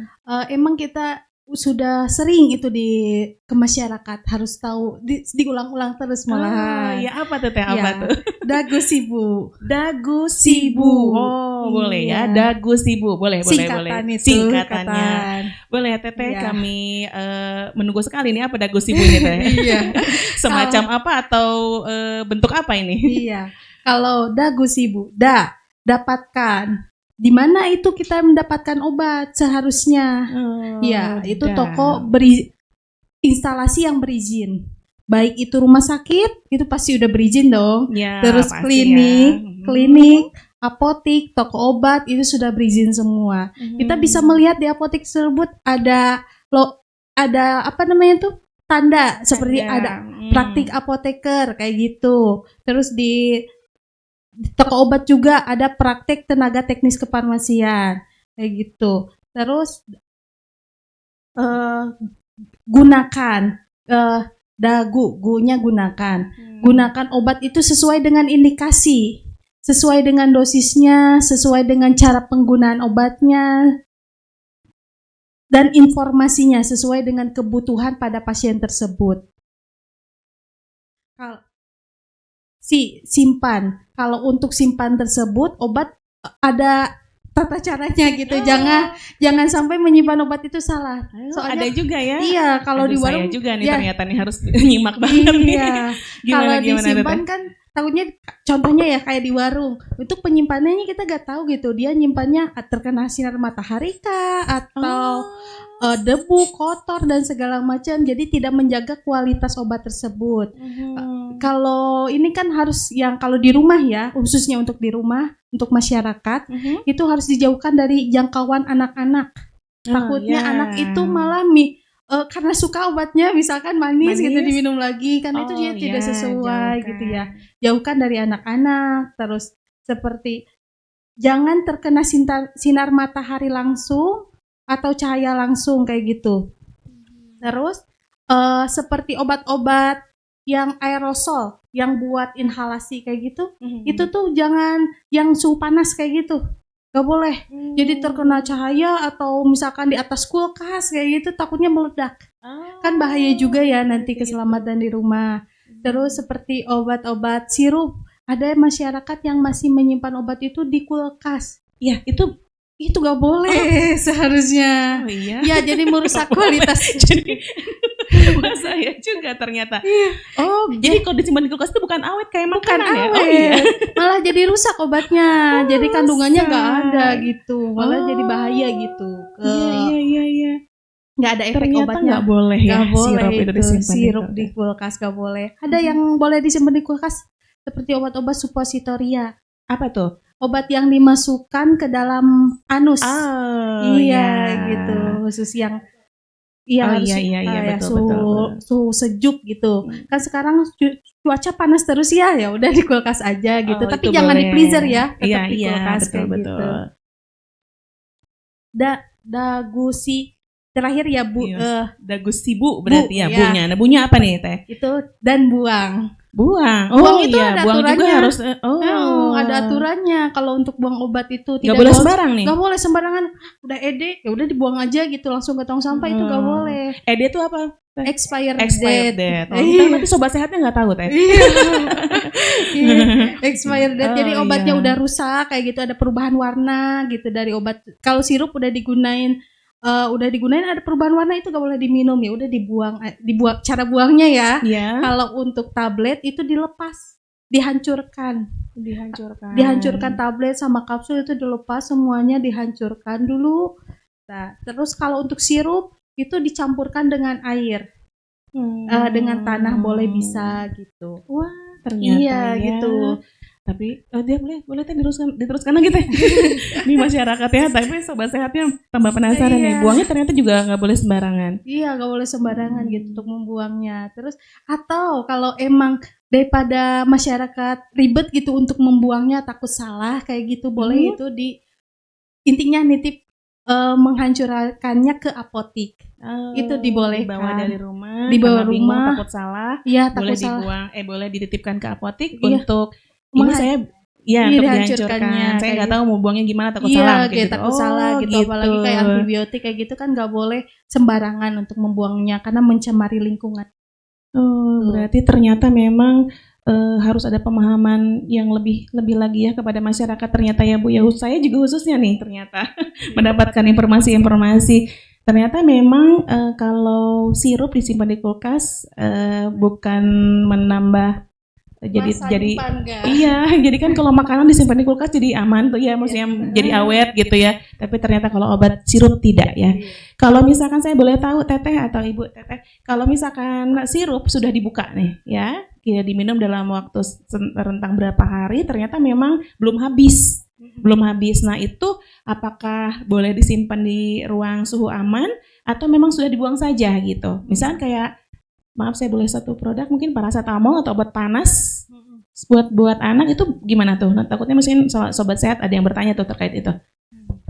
C: emang kita sudah sering itu ke masyarakat harus tahu, diulang-ulang terus malahan.
A: Ya apa tuh Teh? Apa tuh?
C: Dagu Sibu.
A: Dagu Sibu. Boleh ya. Dagu Sibu. Boleh. Singkatannya. Boleh ya Teteh, kami menunggu sekali nih apa Dagu Sibu ini Teh. Semacam apa atau bentuk apa ini?
C: Iya. Kalau Dagu Sibu, dapatkan. Di mana itu kita mendapatkan obat seharusnya? Itu toko instalasi yang berizin. Baik itu rumah sakit, itu pasti udah berizin dong. Terus klinik, apotik, toko obat itu sudah berizin semua. Kita bisa melihat di apotik tersebut ada tanda seperti ada praktik apoteker kayak gitu. Terus di toko obat juga ada praktek tenaga teknis kefarmasian kayak gitu. Terus gunakan gunakan obat itu sesuai dengan indikasi, sesuai dengan dosisnya, sesuai dengan cara penggunaan obatnya, dan informasinya sesuai dengan kebutuhan pada pasien tersebut. Simpan. Kalau untuk simpan tersebut, obat ada tata caranya gitu. Jangan sampai menyimpan obat itu salah.
A: Soalnya ada juga ya.
C: Iya, kalau di warung
A: saya juga nih ternyata nih harus nyimak banget nih.
C: Iya. Kalau disimpan kan takutnya contohnya ya kayak di warung. Untuk penyimpanannya kita gak tahu gitu. Dia nyimpannya terkena sinar matahari kah atau debu, kotor dan segala macam. Jadi tidak menjaga kualitas obat tersebut. Kalau ini kan harus yang kalau di rumah ya, khususnya untuk di rumah, untuk masyarakat, itu harus dijauhkan dari jangkauan anak-anak. Takutnya anak itu malah karena suka obatnya misalkan manis gitu diminum lagi, kan itu dia tidak sesuai gitu ya. Jauhkan dari anak-anak. Terus seperti jangan terkena sinar matahari langsung atau cahaya langsung kayak gitu. Terus seperti obat-obat yang aerosol, yang buat inhalasi kayak gitu, itu tuh jangan yang suhu panas kayak gitu, gak boleh. Jadi terkena cahaya atau misalkan di atas kulkas kayak gitu, takutnya meledak. Kan bahaya juga ya nanti keselamatan di rumah. Terus seperti obat-obat sirup, ada masyarakat yang masih menyimpan obat itu di kulkas. Ya itu gak boleh seharusnya.
A: Iya.
C: Ya jadi merusak kualitas.
A: Jadi saya juga ternyata. Jadi kalau disimpan di kulkas itu bukan awet kayak makanan ya.
C: Iya. Malah jadi rusak obatnya. Jadi kandungannya nggak ada gitu. Malah jadi bahaya gitu.
A: Iya.
C: Nggak ada efek
A: ternyata
C: obatnya.
A: Nggak boleh ya.
C: Nggak boleh
A: sirup itu disimpan
C: sirup di kulkas nggak boleh. Ada yang boleh disimpan di kulkas seperti obat-obat supositoria.
A: Apa tuh?
C: Obat yang dimasukkan ke dalam anus.
A: Iya
C: gitu. Khusus yang
A: betul.
C: Suhu sejuk gitu. Kan sekarang cuaca panas terus ya udah di kulkas aja gitu. Tapi jangan di freezer ya, tetap di kulkas betul. Gitu. Dagusi terakhir ya Bu.
A: Dagusi Bu berarti bunya. Nah bunya apa nih Teh?
C: Itu dan buang.
A: Buang
C: itu ada
A: buang
C: aturannya.
A: Juga harus
C: ada aturannya. Kalau untuk buang obat itu tidak
A: boleh sembarang nih.
C: Gak boleh sembarangan. Udah ede, ya udah dibuang aja gitu langsung ke tong sampah itu gak boleh.
A: Ede itu apa?
C: Expired
A: date. Nanti sobat sehatnya nggak tahu Teh.
C: Expired date. Jadi obatnya udah rusak kayak gitu, ada perubahan warna gitu dari obat. Kalau sirup udah digunain ada perubahan warna itu gak boleh diminum ya udah dibuang cara buangnya ya. Kalau untuk tablet itu dilepas, dihancurkan tablet sama kapsul itu dilepas semuanya, dihancurkan dulu. Nah, terus kalau untuk sirup itu dicampurkan dengan air, dengan tanah boleh bisa gitu.
A: Wah ternyata
C: gitu.
A: Tapi dia boleh diteruskan lagi Teh. Di masyarakat ya, tapi sobat sehatnya tambah penasaran ya. Buangnya ternyata juga nggak boleh sembarangan.
C: Iya, nggak boleh sembarangan gitu untuk membuangnya. Terus atau kalau emang daripada masyarakat ribet gitu untuk membuangnya, takut salah kayak gitu, boleh itu intinya nitip menghancurkannya ke apotik. Itu dibolehkan.
A: Dibawa dari rumah. Takut salah.
C: Iya,
A: boleh
C: takut
A: dibuang. Boleh dititipkan ke apotik untuk ini saya untuk dihancurkan. Saya nggak tahu mau buangnya gimana, takut salah gitu.
C: Takut salah gitu. Apalagi kayak antibiotik kayak gitu kan nggak boleh sembarangan untuk membuangnya karena mencemari lingkungan.
A: Berarti ternyata memang harus ada pemahaman yang lebih lagi ya kepada masyarakat ternyata ya Bu ya. Saya juga khususnya nih ternyata mendapatkan informasi. Ternyata memang kalau sirup disimpan di kulkas bukan menambah jadi jadi kan kalau makanan disimpan di kulkas jadi aman tuh ya, maksudnya jadi awet gitu ya. Tapi ternyata kalau obat sirup tidak ya. Kalau misalkan saya boleh tahu Teteh atau Ibu Teteh, kalau misalkan sirup sudah dibuka nih ya, diminum dalam waktu rentang berapa hari, ternyata memang belum habis. Nah itu apakah boleh disimpan di ruang suhu aman atau memang sudah dibuang saja gitu? Misalnya kayak maaf saya boleh satu produk mungkin paracetamol atau obat panas buat anak itu gimana tuh? Nah, takutnya mungkin sobat sehat ada yang bertanya tuh terkait itu.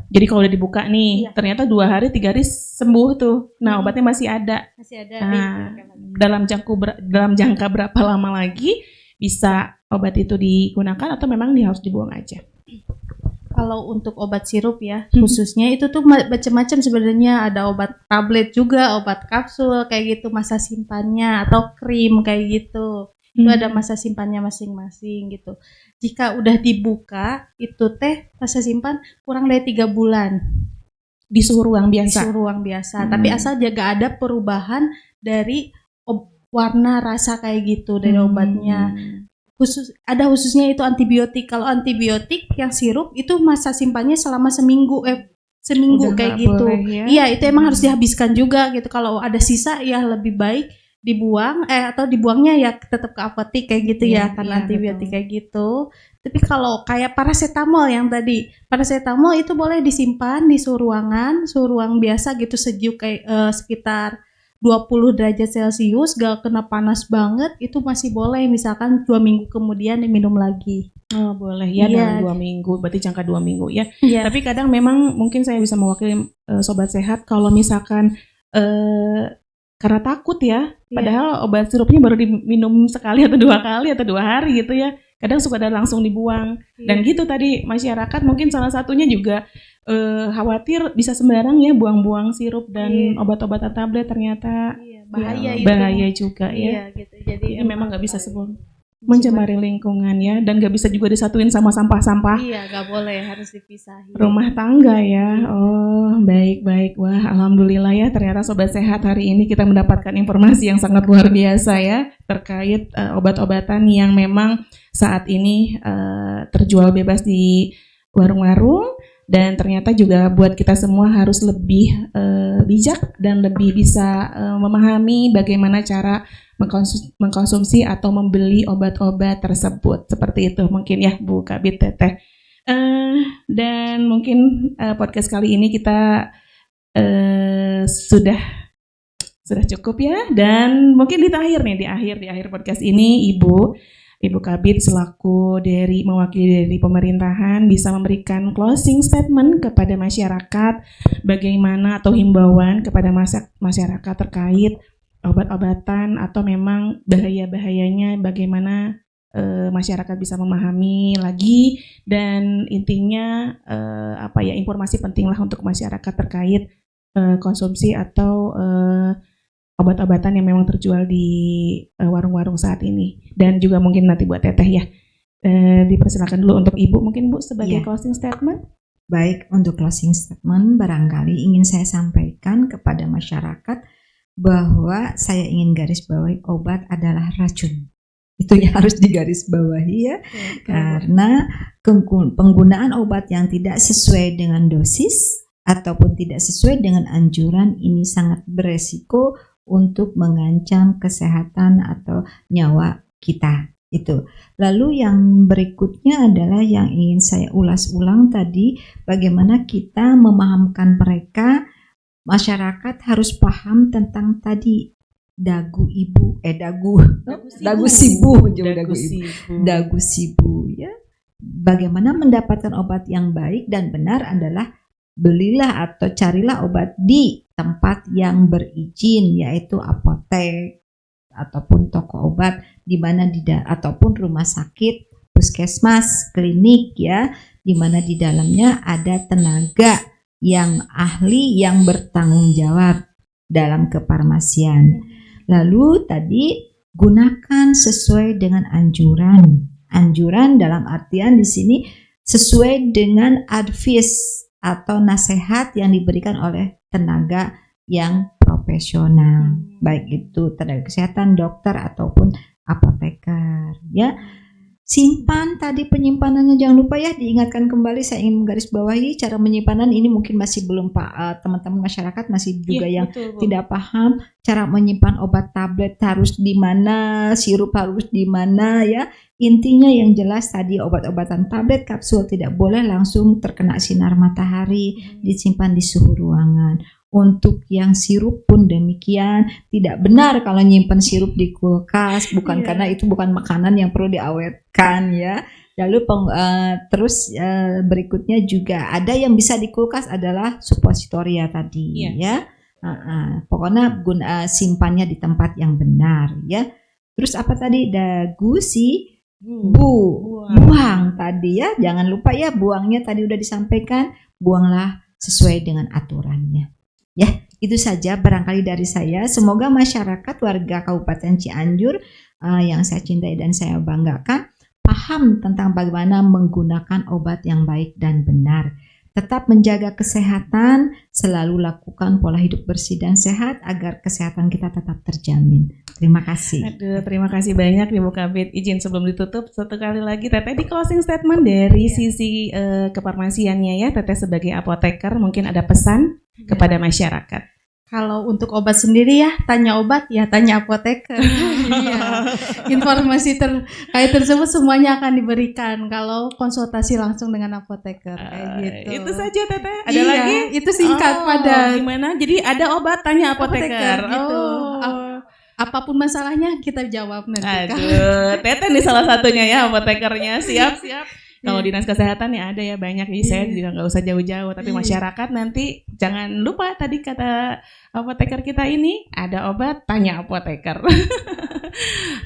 A: Jadi kalau udah dibuka nih, ternyata 2 hari 3 hari sembuh tuh. Nah obatnya masih ada. Nah, dalam jangka berapa lama lagi bisa obat itu digunakan atau memang harus dibuang aja?
C: Kalau untuk obat sirup ya, khususnya itu tuh macam-macam sebenarnya, ada obat tablet juga, obat kapsul kayak gitu, masa simpannya atau krim kayak gitu. Itu ada masa simpannya masing-masing gitu. Jika udah dibuka itu teh masa simpan kurang dari 3 bulan
A: Di suhu ruang
C: di
A: biasa.
C: suhu ruang biasa. Tapi asal jaga ada perubahan dari warna rasa kayak gitu dari obatnya. Khususnya itu antibiotik. Kalau antibiotik yang sirup itu masa simpannya selama seminggu
A: Udah
C: kayak
A: nggak
C: gitu.
A: boleh ya?
C: Iya, itu emang harus dihabiskan juga gitu. Kalau ada sisa ya lebih baik dibuang atau dibuangnya ya tetap ke apotek kayak gitu
A: Iya,
C: ya karena
A: iya,
C: antibiotik
A: betul.
C: kayak gitu. Tapi kalau kayak paracetamol yang tadi, paracetamol itu boleh disimpan di suhu ruang biasa gitu sejuk kayak sekitar 20 derajat Celcius, gak kena panas banget, itu masih boleh misalkan 2 minggu kemudian diminum lagi.
A: Oh boleh ya,
C: Iya.
A: dalam 2 minggu, berarti jangka 2 minggu ya.
C: Iya.
A: Tapi kadang memang mungkin saya bisa mewakili sobat sehat kalau misalkan karena takut ya, padahal obat sirupnya baru diminum sekali atau 2 kali atau 2 hari gitu ya. Kadang suka ada langsung dibuang. Dan gitu tadi masyarakat mungkin salah satunya juga khawatir bisa sembarang ya buang-buang sirup dan obat-obatan tablet ternyata
C: bahaya itu.
A: bahaya juga ya.
C: Iya gitu. Jadi
A: Ya, memang nggak bisa mencemari lingkungan ya, dan nggak bisa juga disatuin sama sampah-sampah
C: Iya, nggak boleh, harus dipisahin.
A: rumah tangga ya. Oh baik-baik, wah alhamdulillah ya, ternyata sobat sehat hari ini kita mendapatkan informasi yang sangat luar biasa ya terkait obat-obatan yang memang saat ini terjual bebas di warung-warung. Dan ternyata juga buat kita semua harus lebih bijak dan lebih bisa memahami bagaimana cara mengkonsumsi atau membeli obat-obat tersebut. Seperti itu mungkin ya Bu Kabid Teteh. Dan mungkin podcast kali ini kita sudah cukup ya. Dan mungkin di akhir podcast ini Ibu Kabid selaku mewakili dari pemerintahan bisa memberikan closing statement kepada masyarakat bagaimana atau himbauan kepada masyarakat terkait obat-obatan atau memang bahaya-bahayanya, bagaimana masyarakat bisa memahami lagi, dan intinya informasi penting lah untuk masyarakat terkait konsumsi atau obat-obatan yang memang terjual di warung-warung saat ini. Dan juga mungkin nanti buat Teteh ya, dipersilakan dulu untuk Ibu, mungkin Bu sebagai closing statement.
B: Baik, untuk closing statement barangkali ingin saya sampaikan kepada masyarakat bahwa saya ingin garis bawahi obat adalah racun. Itu yang harus digaris bawahi ya. Karena penggunaan obat yang tidak sesuai dengan dosis ataupun tidak sesuai dengan anjuran ini sangat beresiko untuk mengancam kesehatan atau nyawa kita. Itu. Lalu yang berikutnya adalah yang ingin saya ulas ulang tadi, bagaimana kita memahamkan mereka, masyarakat harus paham tentang tadi dagu sibu ya. Bagaimana mendapatkan obat yang baik dan benar adalah belilah atau carilah obat di tempat yang berizin, yaitu apotek ataupun toko obat di mana ataupun rumah sakit, puskesmas, klinik ya, di mana di dalamnya ada tenaga yang ahli yang bertanggung jawab dalam kefarmasian. Lalu tadi gunakan sesuai dengan anjuran. Anjuran dalam artian di sini sesuai dengan advice atau nasihat yang diberikan oleh tenaga yang profesional, baik itu tenaga kesehatan, dokter ataupun apoteker ya. Simpan tadi penyimpanannya, jangan lupa ya, diingatkan kembali. Saya ingin menggarisbawahi cara penyimpanan ini mungkin masih belum teman-teman masyarakat masih juga yang betul. Tidak paham cara menyimpan obat tablet harus di mana, sirup harus di mana ya. Intinya yang jelas tadi obat-obatan tablet kapsul tidak boleh langsung terkena sinar matahari, disimpan di suhu ruangan. Untuk yang sirup pun demikian, tidak benar kalau nyimpan sirup di kulkas, bukan karena itu bukan makanan yang perlu diawetkan ya. Lalu terus berikutnya juga ada yang bisa di kulkas adalah suppositoria tadi ya. Pokoknya simpannya di tempat yang benar ya. Terus apa tadi, dagu buang tadi ya, jangan lupa ya, buangnya tadi udah disampaikan, buanglah sesuai dengan aturannya. Ya, Itu saja barangkali dari saya. Semoga masyarakat warga Kabupaten Cianjur yang saya cintai dan saya banggakan paham tentang bagaimana menggunakan obat yang baik dan benar. Tetap menjaga kesehatan, selalu lakukan pola hidup bersih dan sehat agar kesehatan kita tetap terjamin. Terima kasih.
A: Aduh, terima kasih banyak Ibu Kabid. Izin sebelum ditutup satu kali lagi Teteh di closing statement dari sisi kefarmasiannya ya, Teteh sebagai apoteker mungkin ada pesan kepada masyarakat.
C: Kalau untuk obat sendiri ya, tanya obat ya tanya apoteker. Iya. Informasi terkait tersebut semuanya akan diberikan kalau konsultasi langsung dengan apoteker kayak gitu.
A: Itu saja Teteh. Ada lagi?
C: Itu singkat padat.
A: Gimana? Jadi ada obat tanya apoteker.
C: Gitu. Apapun masalahnya kita jawab nanti.
A: Aduh, Teteh nih salah satunya ya apotekernya. Siap. Kalau dinas kesehatan ya ada ya banyak, jadi saya juga nggak usah jauh-jauh. Tapi masyarakat nanti jangan lupa tadi kata apoteker kita ini ada obat tanya apoteker.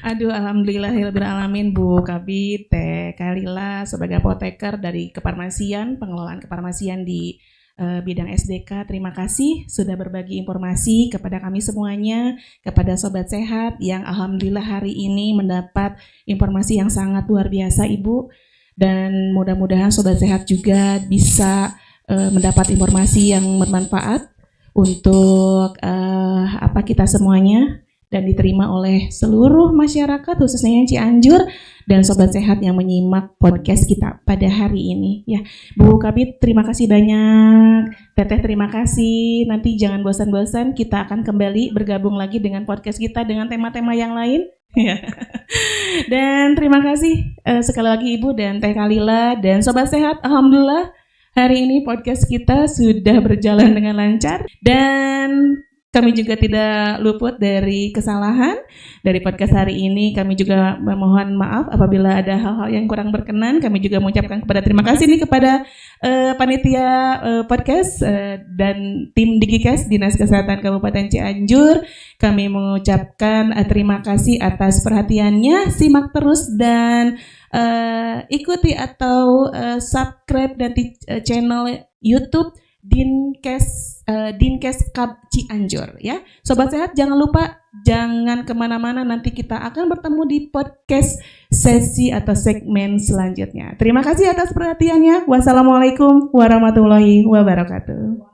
A: Aduh, alhamdulillahirabbil alamin Bu Kabid, Teh Kalila sebagai apoteker dari kefarmasian, pengelolaan kefarmasian di bidang SDK. Terima kasih sudah berbagi informasi kepada kami semuanya, kepada Sobat Sehat yang alhamdulillah hari ini mendapat informasi yang sangat luar biasa Ibu. Dan mudah-mudahan Sobat Sehat juga bisa mendapat informasi yang bermanfaat untuk kita semuanya dan diterima oleh seluruh masyarakat khususnya yang Cianjur dan Sobat Sehat yang menyimak podcast kita pada hari ini ya. Bu Kabid terima kasih banyak, Teteh terima kasih. Nanti jangan bosan-bosan, kita akan kembali bergabung lagi dengan podcast kita dengan tema-tema yang lain. Dan terima kasih sekali lagi Ibu dan Teh Kalila dan Sobat Sehat. Alhamdulillah hari ini podcast kita sudah berjalan dengan lancar dan kami juga tidak luput dari kesalahan dari podcast hari ini. Kami juga memohon maaf apabila ada hal-hal yang kurang berkenan. Kami juga mengucapkan terima kasih nih kepada panitia podcast dan tim Digikes Dinas Kesehatan Kabupaten Cianjur. Kami mengucapkan terima kasih atas perhatiannya. Simak terus dan ikuti atau subscribe dan channel YouTube Dinkes Kab Cianjur ya. Sobat Sehat jangan lupa jangan kemana-mana, nanti kita akan bertemu di podcast sesi atau segmen selanjutnya. Terima kasih atas perhatiannya. Wassalamualaikum warahmatullahi wabarakatuh.